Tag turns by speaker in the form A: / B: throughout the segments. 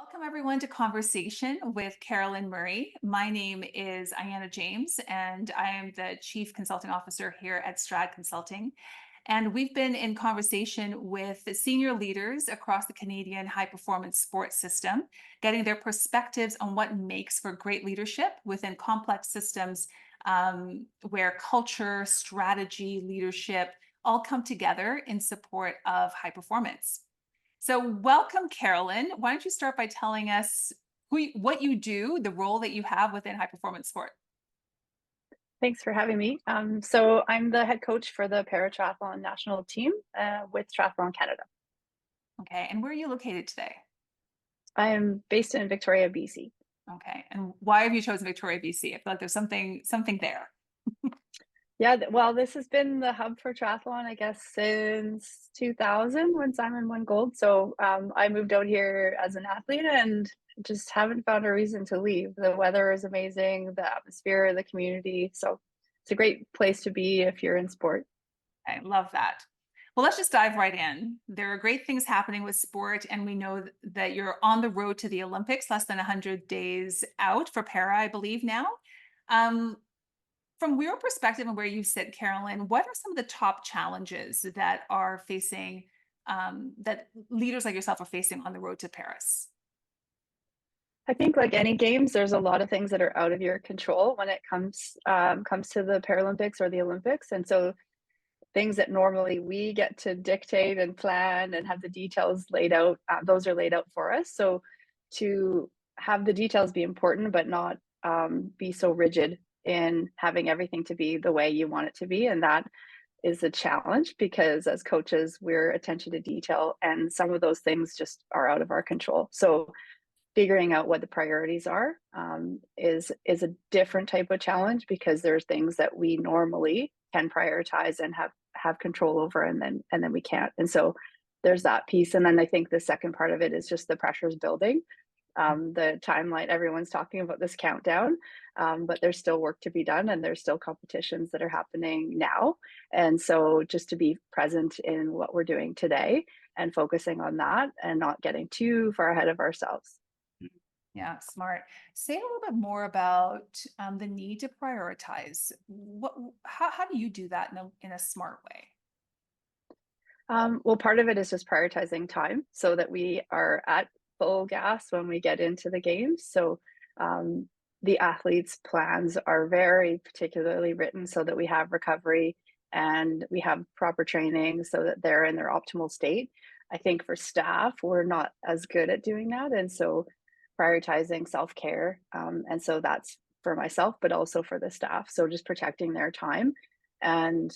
A: Welcome everyone to Conversation with Carolyn Murray. My name is Ayana James, and I am the Chief Consulting Officer here at STRAAD Consulting. And we've been in conversation with the senior leaders across the Canadian high performance sports system, getting their perspectives on what makes for great leadership within complex systems where culture, strategy, leadership all come together in support of high performance. So welcome, Carolyn. Why don't you start by telling us what you do, the role that you have within high performance sport?
B: Thanks for having me. So I'm the head coach for the Paratriathlon National Team with Triathlon Canada.
A: Okay, and where are you located today?
B: I am based in Victoria, BC.
A: Okay, and why have you chosen Victoria, BC? I feel like there's something there.
B: Yeah, well, this has been the hub for triathlon, I guess, since 2000 when Simon won gold. So I moved out here as an athlete and just haven't found a reason to leave. The weather is amazing, the atmosphere, the community. So it's a great place to be if you're in sport.
A: I love that. Well, let's just dive right in. There are great things happening with sport, and we know that you're on the road to the Olympics, less than 100 days out for para, I believe now. Um, From your perspective and where you sit, Carolyn, what are some of the top challenges that are facing, that leaders like yourself are facing on the road to Paris?
B: I think like any games, there's a lot of things that are out of your control when it comes to the Paralympics or the Olympics. And so things that normally we get to dictate and plan and have the details laid out, those are laid out for us. So to have the details be important, but not be so rigid in having everything to be the way you want it to be. And that is a challenge because as coaches, we're attention to detail and some of those things just are out of our control. So figuring out what the priorities are is a different type of challenge because there's things that we normally can prioritize and have control over and then we can't. And so there's that piece. And then I think the second part of it is just the pressures building. The timeline, everyone's talking about this countdown, but there's still work to be done and there's still competitions that are happening now. And so just to be present in what we're doing today and focusing on that and not getting too far ahead of ourselves.
A: Yeah, smart. Say a little bit more about the need to prioritize. How do you do that in a smart way?
B: Well, part of it is just prioritizing time so that we are at full gas when we get into the games. So um, the athletes' plans are very particularly written so that we have recovery and we have proper training so that they're in their optimal state. I think for staff, we're not as good at doing that. And so prioritizing self care. And so that's for myself, but also for the staff. So just protecting their time and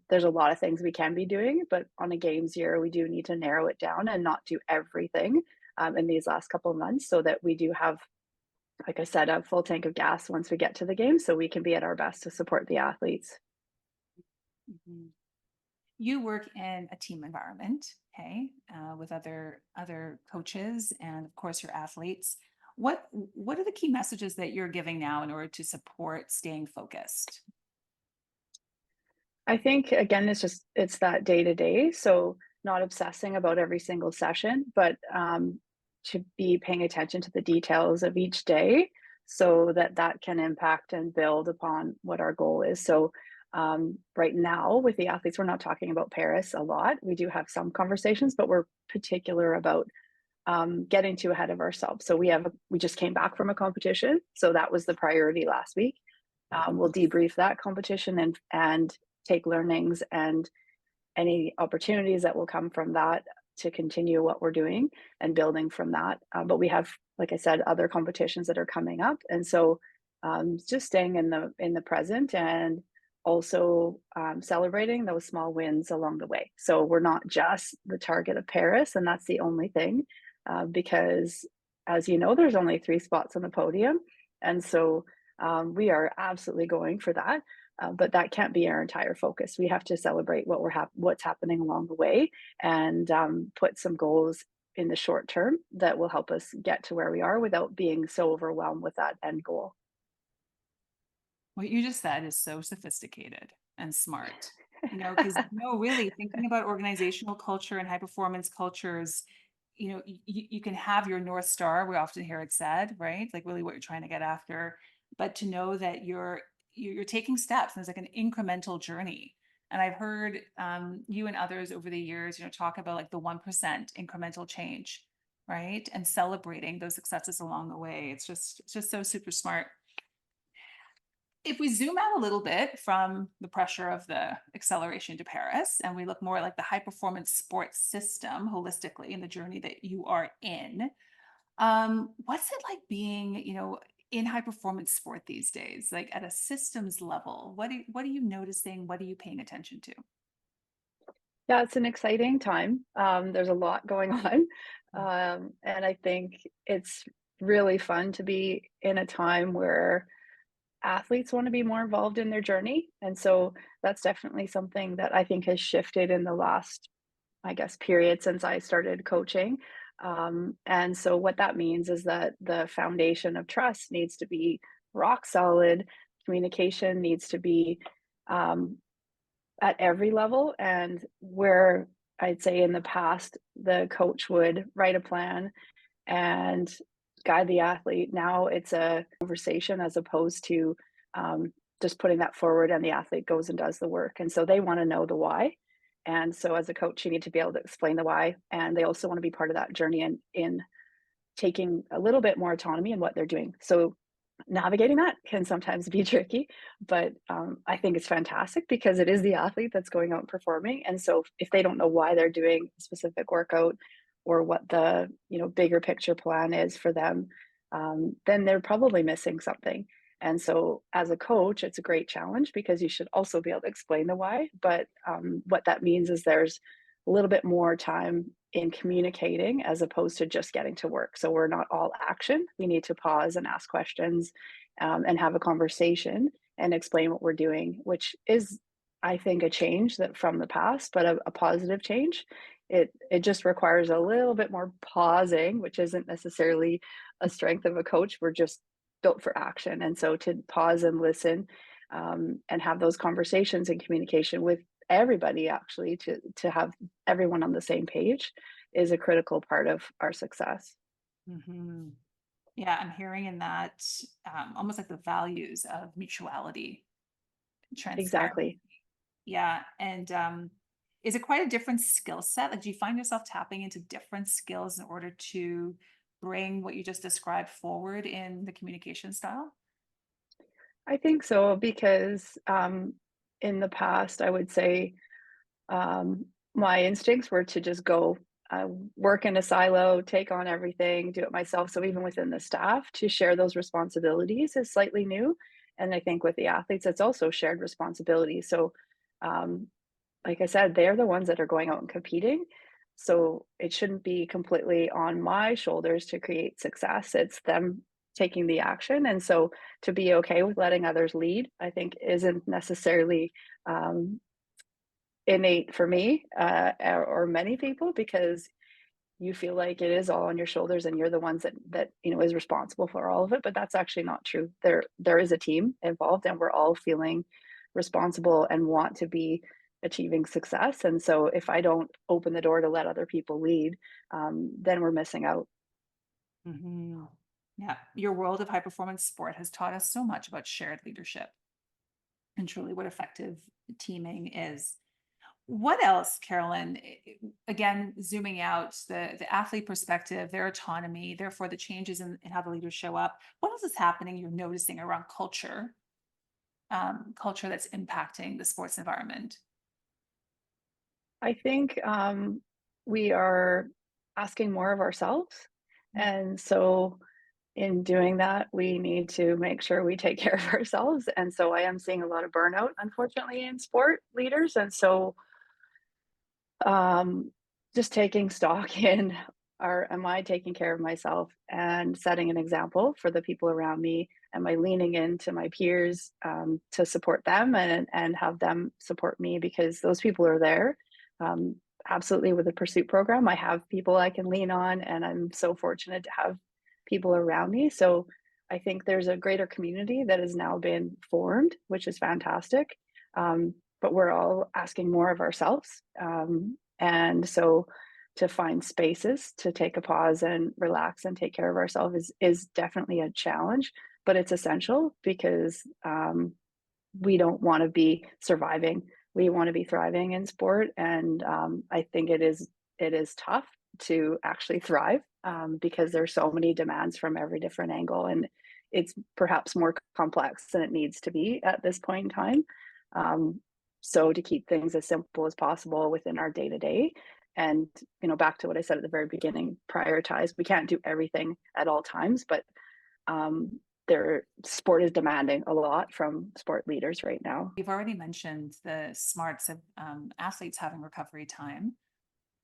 B: there's a lot of things we can be doing, but on a games year, we do need to narrow it down and not do everything in these last couple of months so that we do have, like I said, a full tank of gas once we get to the game so we can be at our best to support the athletes.
A: Mhm. You work in a team environment, okay, with other coaches and of course your athletes. What are the key messages that you're giving now in order to support staying focused?
B: I think again, it's that day to day. So not obsessing about every single session, but to be paying attention to the details of each day so that that can impact and build upon what our goal is. So right now with the athletes, we're not talking about Paris a lot. We do have some conversations, but we're particular about getting too ahead of ourselves. So we just came back from a competition, so that was the priority last week. We'll debrief that competition and take learnings and any opportunities that will come from that to continue what we're doing and building from that. But we have, like I said, other competitions that are coming up, and so just staying in the present and also celebrating those small wins along the way. So we're not just the target of Paris, and that's the only thing, because as you know, there's only 3 spots on the podium, and so we are absolutely going for that. But that can't be our entire focus. We have to celebrate what's happening along the way and put some goals in the short term that will help us get to where we are without being so overwhelmed with that end goal.
A: What you just said is so sophisticated and smart. Because really thinking about organizational culture and high performance cultures, you can have your North Star, we often hear it said, right? Like really what you're trying to get after, but to know that you're taking steps and it's like an incremental journey. And I've heard you and others over the years, talk about like the 1% incremental change, right? And celebrating those successes along the way. It's just so super smart. If we zoom out a little bit from the pressure of the acceleration to Paris and we look more like the high performance sports system holistically in the journey that you are in, what's it like being, in high performance sport these days, like at a systems level? What are you noticing? What are you paying attention to?
B: Yeah, it's an exciting time. There's a lot going on. And I think it's really fun to be in a time where athletes want to be more involved in their journey. And so that's definitely something that I think has shifted in the last, I guess, period since I started coaching. And so what that means is that the foundation of trust needs to be rock solid. Communication needs to be um, at every level. And where I'd say in the past, the coach would write a plan and guide the athlete. Now it's a conversation as opposed to just putting that forward and the athlete goes and does the work. And so they want to know the why. And so as a coach, you need to be able to explain the why. And they also want to be part of that journey and in taking a little bit more autonomy in what they're doing. So navigating that can sometimes be tricky, but I think it's fantastic because it is the athlete that's going out and performing. And so if they don't know why they're doing a specific workout or what the bigger picture plan is for them, then they're probably missing something. And so as a coach, it's a great challenge because you should also be able to explain the why. But what that means is there's a little bit more time in communicating as opposed to just getting to work. So we're not all action. We need to pause and ask questions and have a conversation and explain what we're doing, which is, I think, a change that from the past, but a positive change. It just requires a little bit more pausing, which isn't necessarily a strength of a coach. We're just built for action. And so to pause and listen and have those conversations and communication with everybody actually to have everyone on the same page is a critical part of our success.
A: Hmm. Yeah, I'm hearing in that almost like the values of mutuality, transparency.
B: Exactly.
A: Yeah. And is it quite a different skill set? Like, do you find yourself tapping into different skills in order to bring what you just described forward in the communication style?
B: I think so because in the past, I would say my instincts were to just go work in a silo, take on everything, do it myself. So even within the staff, to share those responsibilities is slightly new. And I think with the athletes, it's also shared responsibility. So um, like I said, they're the ones that are going out and competing. So it shouldn't be completely on my shoulders to create success. It's them taking the action. And so to be okay with letting others lead, I think isn't necessarily um, innate for me or many people because you feel like it is all on your shoulders and you're the ones that is responsible for all of it, but that's actually not true. There is a team involved and we're all feeling responsible and want to be achieving success. And so if I don't open the door to let other people lead, then we're missing out.
A: Hmm. Yeah. Your world of high performance sport has taught us so much about shared leadership and truly what effective teaming is. What else, Carolyn? Again, zooming out, the athlete perspective, their autonomy, therefore the changes in how the leaders show up. What else is happening you're noticing around culture that's impacting the sports environment?
B: I think we are asking more of ourselves. And so in doing that, we need to make sure we take care of ourselves. And so I am seeing a lot of burnout, unfortunately, in sport leaders. And so um, just taking stock in am I taking care of myself and setting an example for the people around me? Am I leaning into my peers to support them and have them support me because those people are there? Um, Absolutely, with the pursuit program, I have people I can lean on, and I'm so fortunate to have people around me. So I think there's a greater community that has now been formed, which is fantastic. But we're all asking more of ourselves. And so to find spaces to take a pause and relax and take care of ourselves is definitely a challenge, but it's essential because we don't want to be surviving. We want to be thriving in sport, and I think it is tough to actually thrive because there's so many demands from every different angle, and it's perhaps more complex than it needs to be at this point in time. Um, so to keep things as simple as possible within our day to day, and back to what I said at the very beginning, prioritize. We can't do everything at all times, but um, their sport is demanding a lot from sport leaders right now.
A: You've already mentioned the smarts of athletes having recovery time.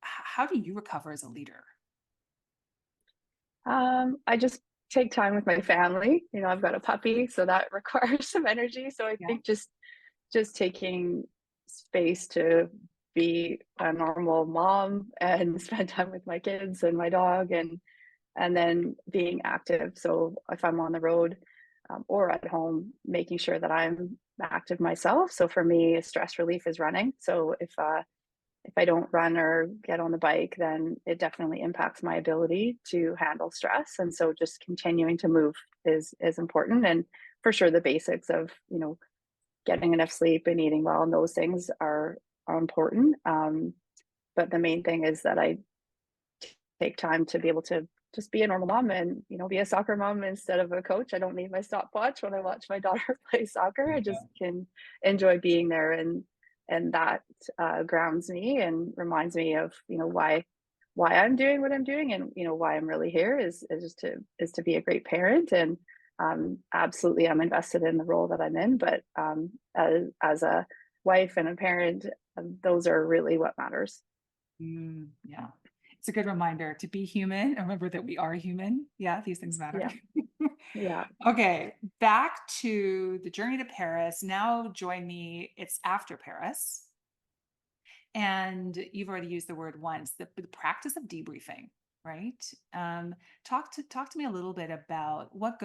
A: How do you recover as a leader?
B: I just take time with my family. I've got a puppy, so that requires some energy. So I
A: Yeah.
B: think just taking space to be a normal mom and spend time with my kids and my dog, and then being active. So if I'm on the road or at home, making sure that I'm active myself. So for me, stress relief is running. So if I don't run or get on the bike, then it definitely impacts my ability to handle stress. And so just continuing to move is important. And for sure the basics of, getting enough sleep and eating well and those things are important. But the main thing is that I take time to be able to just be a normal mom and be a soccer mom instead of a coach. I don't need my stopwatch when I watch my daughter play soccer. I just can enjoy being there, and that grounds me and reminds me of why I'm doing what I'm doing, and why I'm really here is just to be a great parent. And absolutely I'm invested in the role that I'm in, but as a wife and a parent, those are really what matters.
A: Yeah. It's a good reminder to be human and remember that we are human. Yeah, these things matter.
B: Yeah, yeah.
A: Okay, back to the journey to Paris. Now join me. It's after Paris. And you've already used the word once, the practice of debriefing, right? Talk to me a little bit about what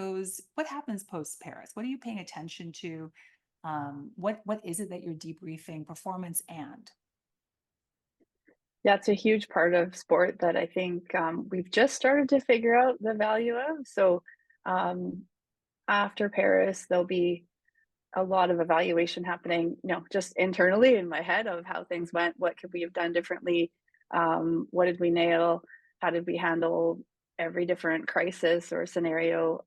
A: happens post Paris. What are you paying attention to? What is it that you're debriefing, performance and?
B: Yeah, it's a huge part of sport that I think we've just started to figure out the value of. So um, after Paris, there'll be a lot of evaluation happening, just internally in my head of how things went. What could we have done differently? What did we nail? How did we handle every different crisis or scenario?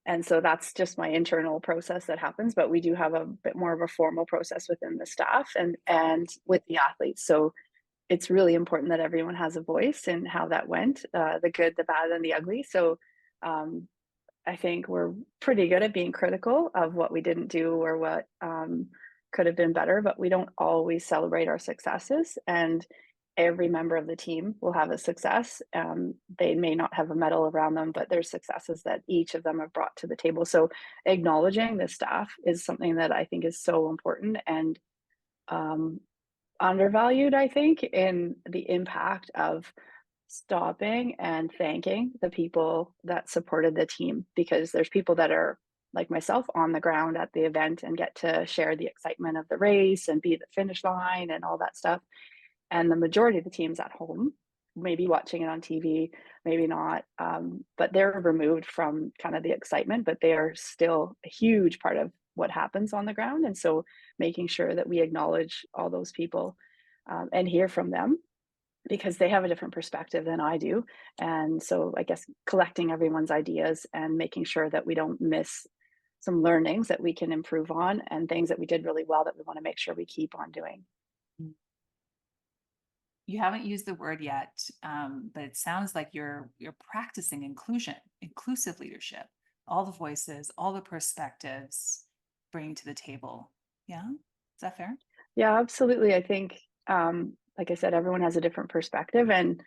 B: And so that's just my internal process that happens. But we do have a bit more of a formal process within the staff and with the athletes. So it's really important that everyone has a voice in how that went, the good, the bad, and the ugly. So um, I think we're pretty good at being critical of what we didn't do or what could have been better, but we don't always celebrate our successes. And every member of the team will have a success. They may not have a medal around them, but there's successes that each of them have brought to the table. So acknowledging the staff is something that I think is so important and um, undervalued, I think, in the impact of stopping and thanking the people that supported the team, because there's people that are like myself on the ground at the event and get to share the excitement of the race and be at the finish line and all that stuff. And the majority of the team's at home, maybe watching it on TV, maybe not, but they're removed from kind of the excitement, but they are still a huge part of what happens on the ground. And so making sure that we acknowledge all those people and hear from them because they have a different perspective than I do. And so I guess collecting everyone's ideas and making sure that we don't miss some learnings that we can improve on and things that we did really well that we want to make sure we keep on doing.
A: You haven't used the word yet, but it sounds like you're practicing inclusive leadership, all the voices, all the perspectives, bringing to the table. Yeah, is that fair?
B: Yeah, absolutely. I think, like I said, everyone has a different perspective, and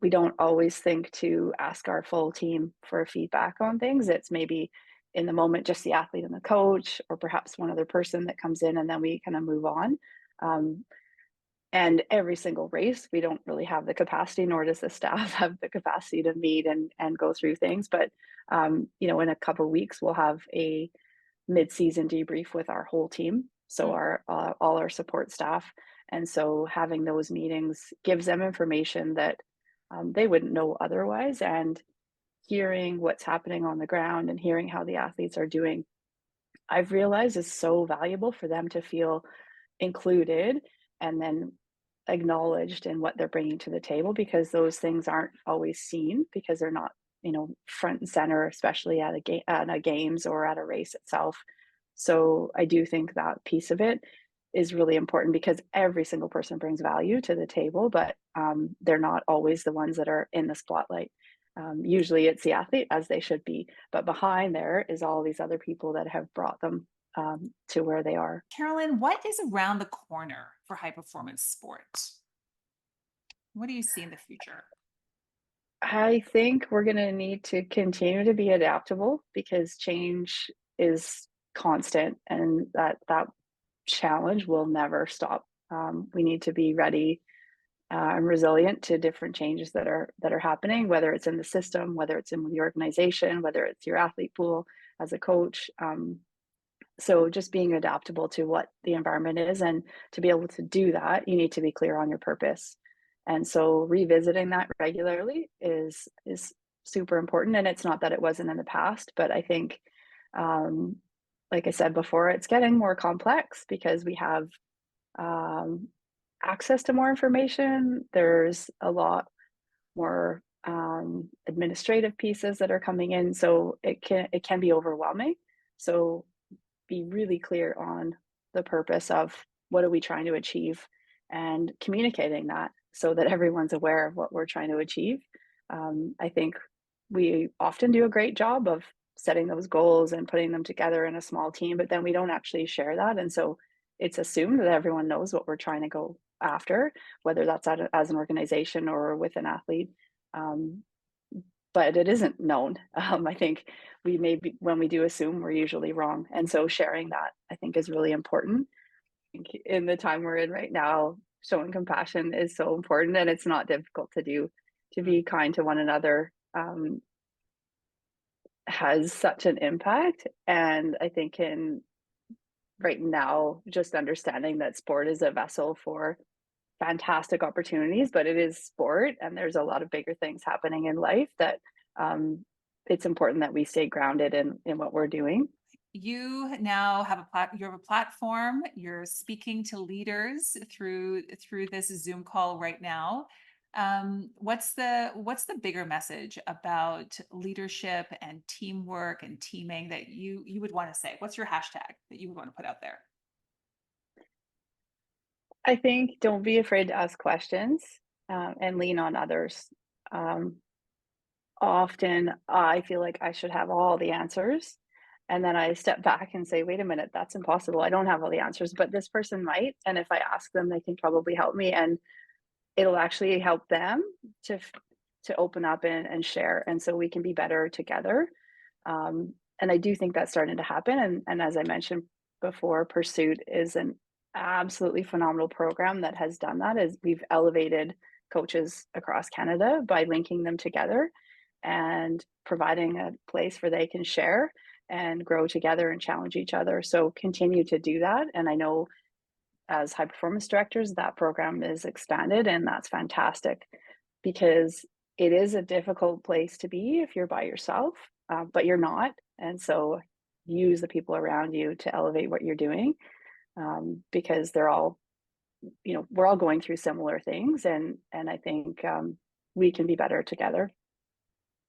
B: we don't always think to ask our full team for feedback on things. It's maybe in the moment, just the athlete and the coach, or perhaps one other person that comes in, and then we kind of move on. Um, and every single race, we don't really have the capacity, nor does the staff have the capacity to meet and go through things. But in a couple of weeks, we'll have a mid-season debrief with our whole team, so
A: Mm.
B: our all our support staff, And so having those meetings gives them information that they wouldn't know otherwise. And hearing what's happening on the ground and hearing how the athletes are doing, I've realized is so valuable for them to feel included and then acknowledged in what they're bringing to the table, because those things aren't always seen because they're not, front and center, especially at a games or at a race itself. So I do think that piece of it is really important because every single person brings value to the table, but they're not always the ones that are in the spotlight. Usually it's the athlete, as they should be, but behind there is all these other people that have brought them to where they are.
A: Carolyn, what is around the corner for high performance sport? What do you see in the future?
B: I think we're going to need to continue to be adaptable because change is constant, and that challenge will never stop. We need to be ready and resilient to different changes that are happening, whether it's in the system, whether it's in the organization, whether it's your athlete pool as a coach. So just being adaptable to what the environment is, and to be able to do that, you need to be clear on your purpose. And so revisiting that regularly is super important. And it's not that it wasn't in the past, but I think, um, like I said before, it's getting more complex because we have um, access to more information. There's a lot more administrative pieces that are coming in, so it can be overwhelming. So be really clear on the purpose of what are we trying to achieve, and communicating that so that everyone's aware of what we're trying to achieve. I think we often do a great job of setting those goals and putting them together in a small team, but then we don't actually share that. And so it's assumed that everyone knows what we're trying to go after, whether that's as an organization or with an athlete. Um, but it isn't known. I think we maybe when we do assume, we're usually wrong. And so sharing that, I think, is really important. I think in the time we're in right now, showing compassion is so important, and it's not difficult to do. To be kind to one another has such an impact. And I think in right now, just understanding that sport is a vessel for fantastic opportunities, but it is sport, and there's a lot of bigger things happening in life that um, it's important that we stay grounded in what we're doing.
A: You now have you have a platform. You're speaking to leaders through this Zoom call right now. What's the bigger message about leadership and teamwork and teaming that you would want to say? What's your hashtag that you would want to put out there?
B: I think don't be afraid to ask questions and lean on others. Um, Often I feel like I should have all the answers. And then I step back and say, wait a minute, that's impossible. I don't have all the answers, but this person might. And if I ask them, they can probably help me. And it'll actually help them to to open up and share. And so we can be better together. And I do think that's starting to happen. And as I mentioned before, Pursuit is an absolutely phenomenal program that has done that. Is we've elevated coaches across Canada by linking them together and providing a place where they can share and grow together and challenge each other. So continue to do that. And I know as high performance directors, that program is expanded, and that's fantastic because it is a difficult place to be if you're by yourself, but you're not. And so use the people around you to elevate what you're doing, because they're all, we're all going through similar things, and I think we can be better together.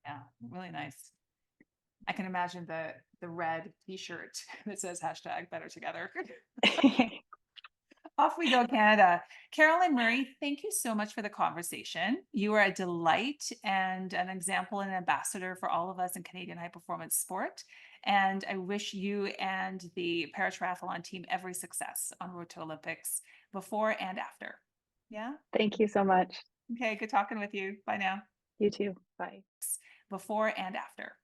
A: Yeah, really nice. I can imagine the red T-shirt that says hashtag better together. Off we go, Canada. Carolyn Murray, thank you so much for the conversation. You are a delight and an example and an ambassador for all of us in Canadian high performance sport. And I wish you and the Paratriathlon team every success on road to Olympics before and after. Yeah.
B: Thank you so much.
A: Okay. Good talking with you. Bye now.
B: You too. Bye.
A: Before and after.